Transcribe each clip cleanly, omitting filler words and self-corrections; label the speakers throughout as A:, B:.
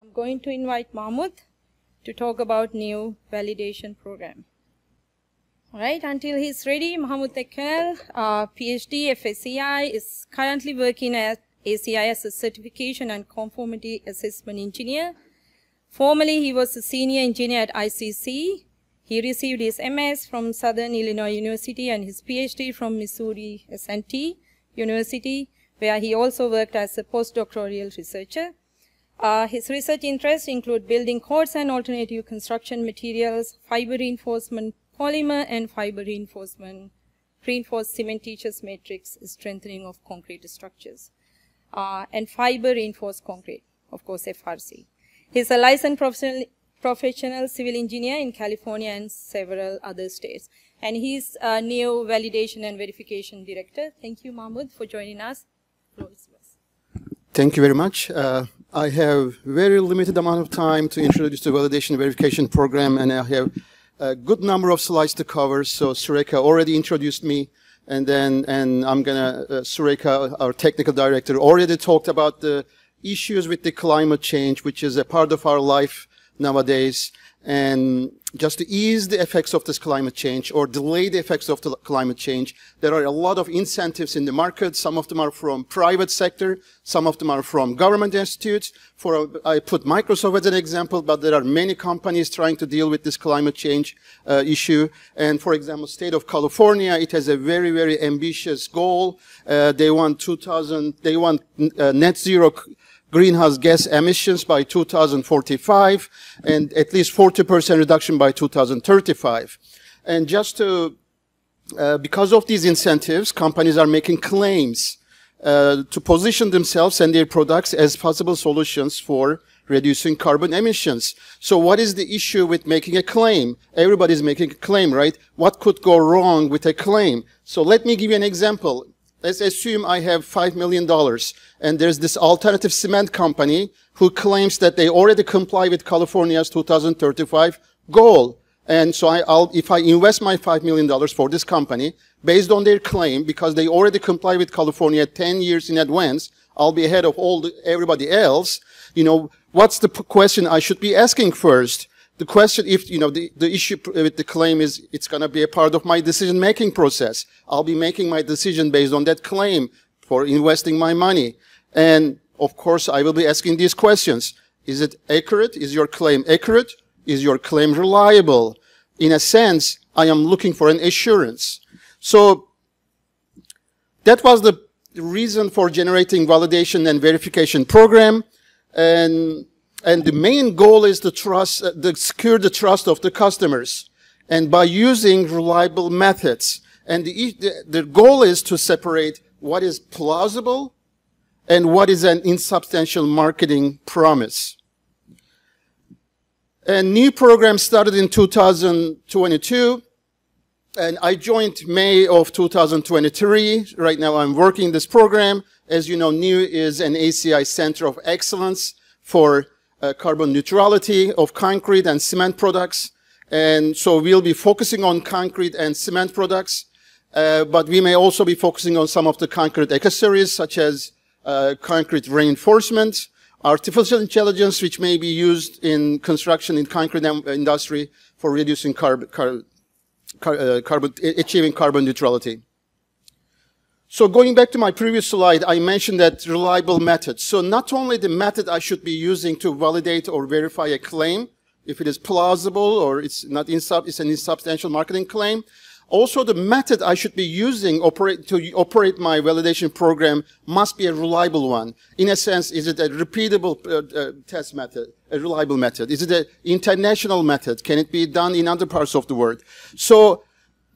A: I'm going to invite Mahmut to talk about NEU Validation Program. All right, until he's ready, Mahmut Ekenel, PhD, FSCI, is currently working at ACI as a Certification and Conformity Assessment Engineer. Formerly, he was a Senior Engineer at ICC. He received his MS from Southern Illinois University and his PhD from Missouri S&T University, where he also worked as a postdoctoral researcher. His research interests include building codes and alternative construction materials, fiber reinforcement, polymer and fiber reinforcement, reinforced cementitious matrix strengthening of concrete structures, and fiber reinforced concrete, of course, FRC. He's a licensed professional civil engineer in California and several other states. And he's NEU Validation and Verification Director. Thank you, Mahmut, for joining us.
B: Thank you very much. I have very limited amount of time to introduce the validation and verification program, and I have a good number of slides to cover. So Sureka already introduced me, and I'm gonna, Sureka, our technical director, already talked about the issues with the climate change, which is a part of our life nowadays. And just to ease the effects of this climate change or delay the effects of the climate change, there are a lot of incentives in the market. Some of them are from private sector. Some of them are from government institutes. I put Microsoft as an example, but there are many companies trying to deal with this climate change issue. And for example, state of California, it has a very, very ambitious goal. They want net zero greenhouse gas emissions by 2045 and at least 40% reduction by 2035. And just to, because of these incentives, companies are making claims to position themselves and their products as possible solutions for reducing carbon emissions. So what is the issue with making a claim? Everybody's making a claim, right? What could go wrong with a claim? So let me give you an example. Let's assume I have $5 million, and there's this alternative cement company who claims that they already comply with California's 2035 goal. And so if I invest my $5 million for this company, based on their claim, because they already comply with California 10 years in advance, I'll be ahead of everybody else. You know, what's the question I should be asking first? The question, if, you know, the issue with the claim is it's going to be a part of my decision-making process. I'll be making my decision based on that claim for investing my money. And, of course, I will be asking these questions. Is it accurate? Is your claim accurate? Is your claim reliable? In a sense, I am looking for an assurance. So that was the reason for generating validation and verification program. And the main goal is to secure the trust of the customers, and by using reliable methods. And the goal is to separate what is plausible and what is an insubstantial marketing promise. A new program started in 2022, and I joined May of 2023. Right now I'm working this program. As you know, NEU is an ACI Center of Excellence for carbon neutrality of concrete and cement products. And so we'll be focusing on concrete and cement products, but we may also be focusing on some of the concrete accessories, such as concrete reinforcement, artificial intelligence, which may be used in construction in concrete industry for reducing achieving carbon neutrality. So going back to my previous slide, I mentioned that reliable methods. So not only the method I should be using to validate or verify a claim, if it is plausible or it's an insubstantial marketing claim, also the method I should be using to operate my validation program must be a reliable one. In a sense, is it a repeatable test method, a reliable method? Is it an international method? Can it be done in other parts of the world? So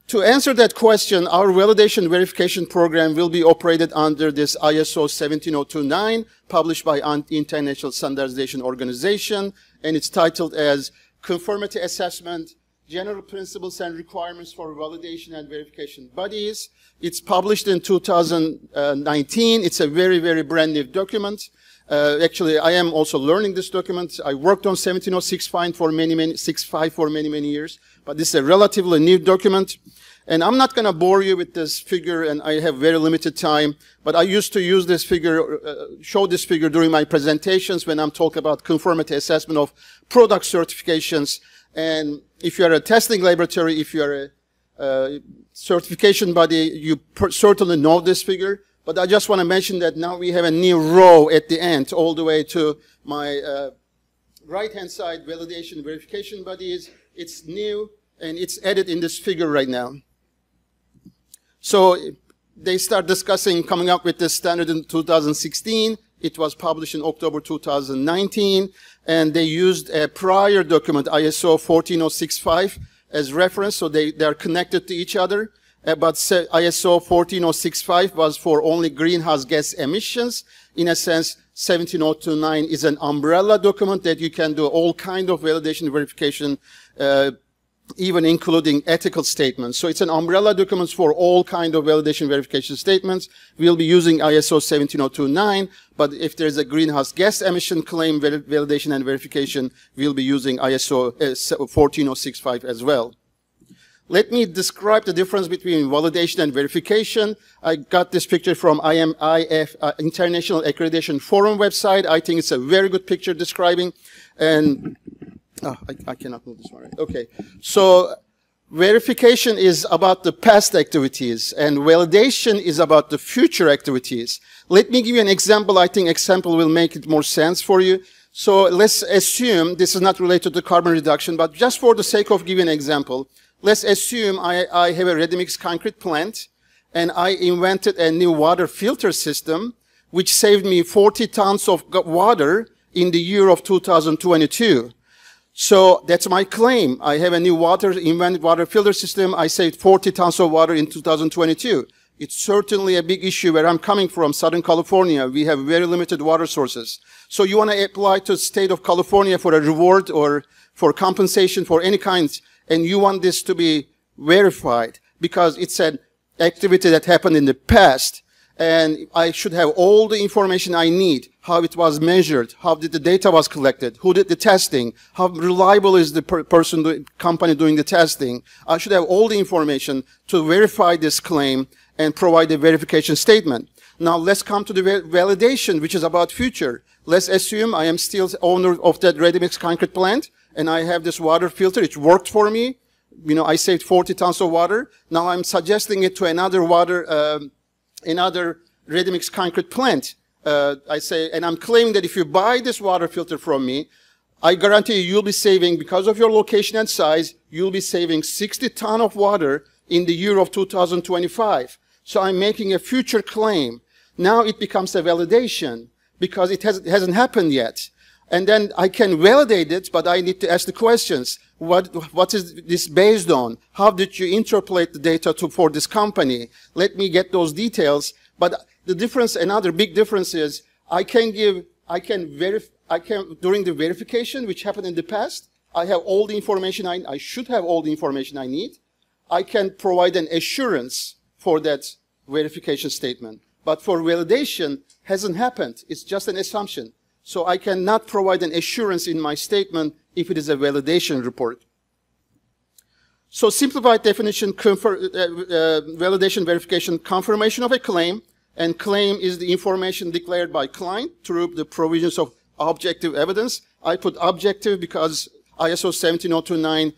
B: to answer that question, our validation verification program will be operated under this ISO 17029, published by International Standardization Organization, and it's titled as Conformity Assessment, General Principles and Requirements for Validation and Verification Bodies. It's published in 2019. It's a very, very brand new document. Actually, I am also learning this document. I worked on 17065 for many years, but this is a relatively new document. And I'm not going to bore you with this figure, and I have very limited time, but I used to use this figure, show this figure during my presentations when I'm talking about conformity assessment of product certifications. And if you are a testing laboratory, if you are a certification body, you certainly know this figure. But I just want to mention that now we have a new row at the end, all the way to my right-hand side, validation verification bodies. It's new, and it's added in this figure right now. So they start discussing coming up with this standard in 2016. It was published in October 2019, and they used a prior document, ISO 14065, as reference, so they are connected to each other. But ISO 14065 was for only greenhouse gas emissions. In a sense, 17029 is an umbrella document that you can do all kind of validation verification, even including ethical statements. So it's an umbrella document for all kind of validation verification statements. We'll be using ISO 17029, but if there's a greenhouse gas emission claim validation and verification, we'll be using ISO 14065 as well. Let me describe the difference between validation and verification. I got this picture from IMIF, International Accreditation Forum website. I think it's a very good picture describing. And I cannot move this one. Right? Okay. So verification is about the past activities, and validation is about the future activities. Let me give you an example. I think example will make it more sense for you. So let's assume, this is not related to carbon reduction, but just for the sake of giving an example, let's assume I have a ready-mix concrete plant, and I invented a new water filter system, which saved me 40 tons of water in the year of 2022. So that's my claim. I have a new invented water filter system. I saved 40 tons of water in 2022. It's certainly a big issue where I'm coming from, Southern California. We have very limited water sources. So you want to apply to the state of California for a reward or for compensation for any kind, and you want this to be verified because it's an activity that happened in the past, and I should have all the information I need, how it was measured, how did the data was collected, who did the testing, how reliable is the company doing the testing. I should have all the information to verify this claim and provide a verification statement. Now let's come to the validation, which is about future. Let's assume I am still owner of that ready-mix concrete plant, and I have this water filter. It worked for me. You know, I saved 40 tons of water. Now I'm suggesting it to another another ready-mix concrete plant. And I'm claiming that if you buy this water filter from me, I guarantee you'll be saving, because of your location and size, you'll be saving 60 tons of water in the year of 2025. So I'm making a future claim. Now it becomes a validation because it hasn't happened yet. And then I can validate it, but I need to ask the questions. What is this based on? How did you interpolate the data for this company? Let me get those details. But the difference, another big difference is during the verification, which happened in the past, I have all the information I should have all the information I need. I can provide an assurance for that verification statement. But for validation, hasn't happened. It's just an assumption. So I cannot provide an assurance in my statement if it is a validation report. So simplified definition, validation verification, confirmation of a claim, and claim is the information declared by client through the provisions of objective evidence. I put objective because ISO 17029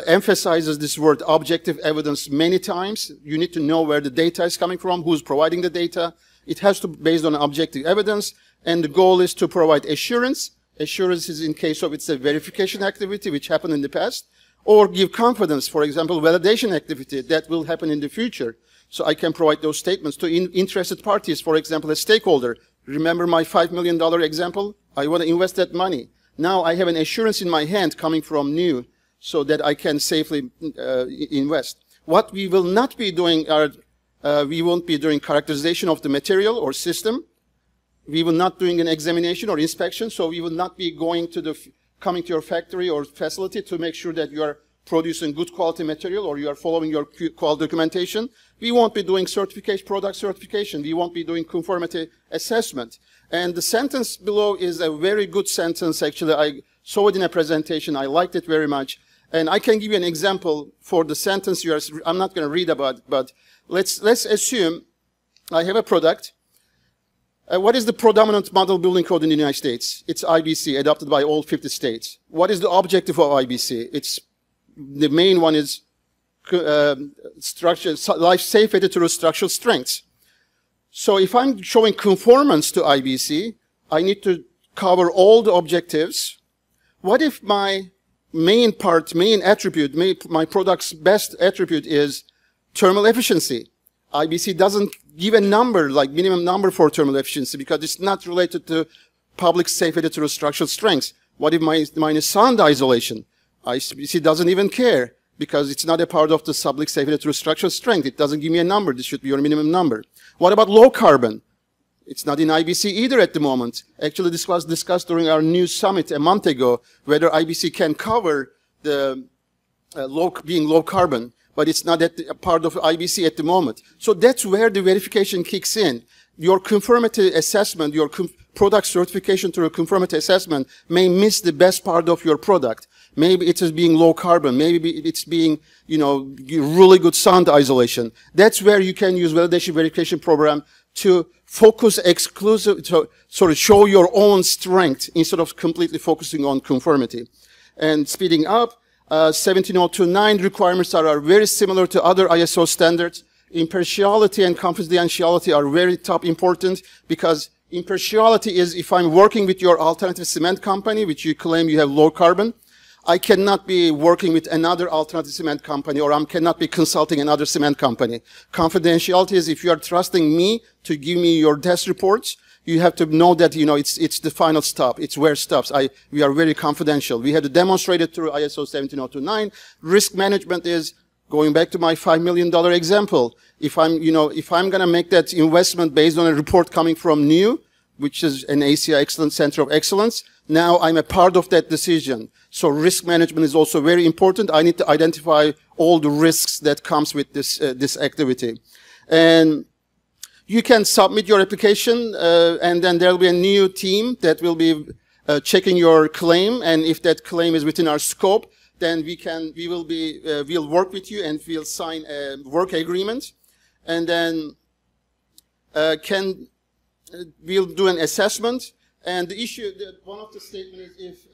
B: emphasizes this word objective evidence many times. You need to know where the data is coming from, who's providing the data. It has to be based on objective evidence, and the goal is to provide assurance. Assurance is in case of it's a verification activity which happened in the past, or give confidence, for example, validation activity that will happen in the future. So I can provide those statements to interested parties, for example, a stakeholder. Remember my $5 million example? I want to invest that money. Now I have an assurance in my hand coming from NEU so that I can safely invest. What we will not be doing are, we won't be doing characterization of the material or system. We will not doing an examination or inspection, so we will not be coming to your factory or facility to make sure that you are producing good quality material or you are following your quality documentation. We won't be doing product certification. We won't be doing conformity assessment. And the sentence below is a very good sentence, actually. I saw it in a presentation. I liked it very much. And I can give you an example for the sentence I'm not going to read about, but let's assume I have a product. What is the predominant model building code in the United States? It's IBC, adopted by all 50 states. What is the objective of IBC? The main one is life safety through structural strengths. So if I'm showing conformance to IBC, I need to cover all the objectives. What if my main attribute, my product's best attribute is thermal efficiency? IBC doesn't give a number, like minimum number for thermal efficiency, because it's not related to public safety through structural strengths. What if mine is sound isolation? IBC doesn't even care, because it's not a part of the public safety through structural strength. It doesn't give me a number. This should be your minimum number. What about low carbon? It's not in IBC either at the moment. Actually, this was discussed during our NEU summit a month ago, whether IBC can cover the being low carbon, but it's not a part of IBC at the moment. So that's where the verification kicks in. Your conformity assessment, your product certification through a conformity assessment may miss the best part of your product. Maybe it is being low carbon. Maybe it's being, really good sound isolation. That's where you can use validation verification program to focus show your own strength instead of completely focusing on conformity. And speeding up, 17029 requirements are very similar to other ISO standards. Impartiality and confidentiality are very top important, because impartiality is if I'm working with your alternative cement company, which you claim you have low carbon, I cannot be working with another alternative cement company, or I cannot be consulting another cement company. Confidentiality is if you are trusting me to give me your test reports, you have to know that, it's the final stop. It's where it stops. We are very confidential. We had to demonstrate it through ISO 17029. Risk management is, going back to my $5 million example, if I'm going to make that investment based on a report coming from NEU, which is an ACI Excellence Center of Excellence, now I'm a part of that decision. So risk management is also very important. I need to identify all the risks that comes with this activity. And you can submit your application, and then there'll be a new team that will be checking your claim. And if that claim is within our scope, then we'll work with you and we'll sign a work agreement. And then we'll do an assessment. And the issue, one of the statements is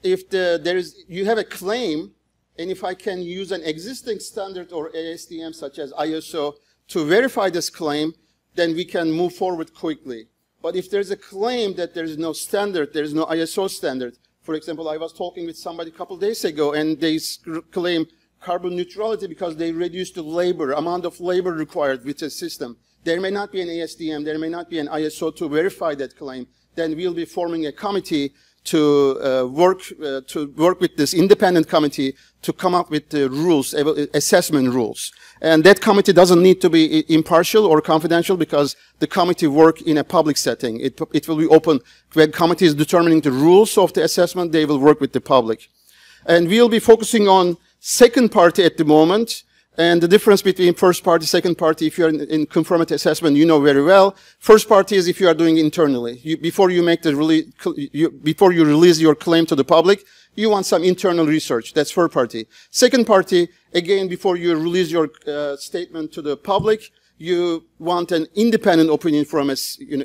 B: if you have a claim, and if I can use an existing standard or ASTM such as ISO to verify this claim, then we can move forward quickly. But if there's a claim that there is no standard, there is no ISO standard, for example, I was talking with somebody a couple of days ago, and they claim carbon neutrality because they reduced the amount of labor required with the system. There may not be an ASTM, there may not be an ISO to verify that claim. Then we'll be forming a committee to work with this independent committee to come up with the rules, assessment rules. And that committee doesn't need to be impartial or confidential, because the committee work in a public setting. It will be open. When committee is determining the rules of the assessment, they will work with the public. And we'll be focusing on second party at the moment. And the difference between first party, second party, if you're in conformity assessment, you know very well. First party is if you are doing internally. Before you release your claim to the public, you want some internal research. That's first party. Second party, again, before you release your statement to the public, you want an independent opinion from a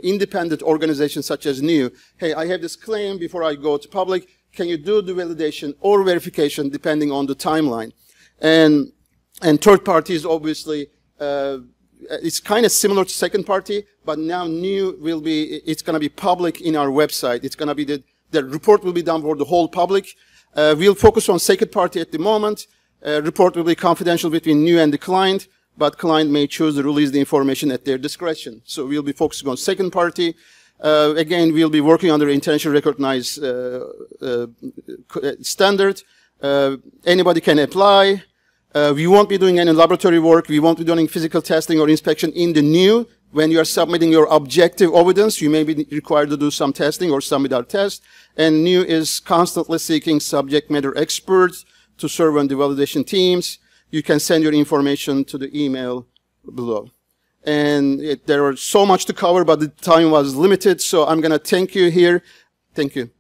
B: independent organization such as NEU. Hey, I have this claim before I go to public. Can you do the validation or verification depending on the timeline? And third party is obviously, it's kind of similar to second party, but now NEU it's going to be public in our website. It's going to be the report will be done for the whole public. We'll focus on second party at the moment. Report will be confidential between NEU and the client, but client may choose to release the information at their discretion. So we'll be focusing on second party. Again, we'll be working under internationally recognized standard. Anybody can apply. We won't be doing any laboratory work. We won't be doing physical testing or inspection in the NEU. When you are submitting your objective evidence, you may be required to do some testing or submit our test. And NEU is constantly seeking subject matter experts to serve on the validation teams. You can send your information to the email below. And there was so much to cover, but the time was limited, so I'm going to thank you here. Thank you.